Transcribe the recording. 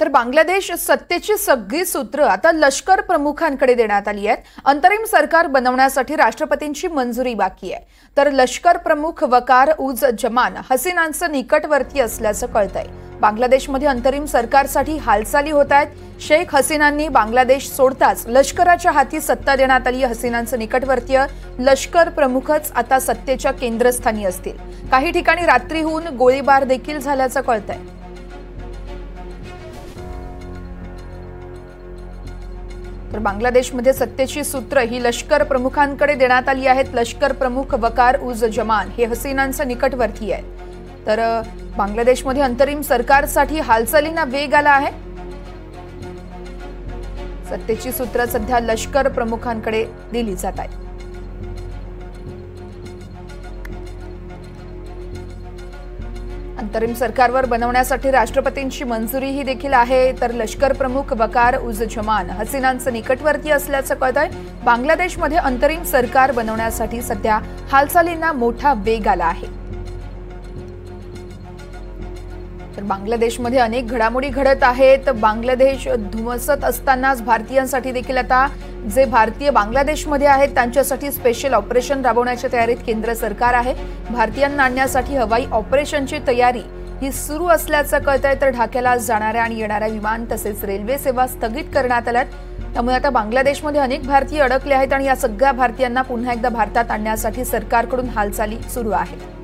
तर बांगलादेश सत्तेची सगळी सूत्र आता लष्कर प्रमुखांकडे देण्यात आली आहेत। अंतरिम सरकार बनवण्यासाठी राष्ट्रपतींची मंजुरी बाकी आहे। तर लष्कर प्रमुख वकार उज जमान हसीनांचं निकटवर्ती असल्याचं कळतंय। बांगलादेशमध्ये अंतरिम सरकारसाठी हालचाली होत आहेत। शेख हसीनांनी बांगलादेश सोडताच लष्कराच्या हाती सत्ता देण्यात आली। हसीनांचं निकटवर्तीय लष्कर प्रमुखच आता सत्तेच्या केंद्रस्थानी असतील। काही ठिकाणी रात्रीहून गोळीबार देखील झाल्याचं कळतंय। तर बांगलादेशमध्ये सत्तेची सूत्र ही लष्कर प्रमुखांकडे देण्यात आली आहेत। लष्कर प्रमुख वकार उज जमान हे हसीनांचे निकटवर्ती आहेत। तर बांगलादेशमध्ये अंतरिम सरकारसाठी हालचालींना वेग आला आहे। सत्तेची सूत्र सध्या लष्कर प्रमुखांकडे दिली जात आहेत। अंतरिम सरकारवर बनवण्यासाठी राष्ट्रपतींची मंजुरीही देखील आहे। तर लष्कर प्रमुख वकार उज जमान हसीनांचं निकटवर्ती असल्याचं कळतंय। बांगलादेशमध्ये अंतरिम सरकार बनवण्यासाठी सध्या हालचालींना मोठा वेग आला आहे। तर बांगलादेशमध्ये अनेक घडामोडी घडत आहेत। बांगलादेश धुमसत असतानाच भारतीयांसाठी देखील आता जे भारतीय बांगलादेशमध्ये आहेत त्यांच्यासाठी स्पेशल ऑपरेशन राबवण्याच्या तयारीत केंद्र सरकार आहे। भारतीयांना आणण्यासाठी हवाई ऑपरेशनची तयारी ही सुरू असल्याचं कळतंय। तर ढाक्याला जाणाऱ्या आणि येणाऱ्या विमान तसेच रेल्वे सेवा स्थगित करण्यात आल्यात। त्यामुळे आता बांगलादेशमध्ये अनेक भारतीय अडकले आहेत आणि या सगळ्या भारतीयांना पुन्हा एकदा भारतात आणण्यासाठी सरकारकडून हालचाली सुरू आहेत।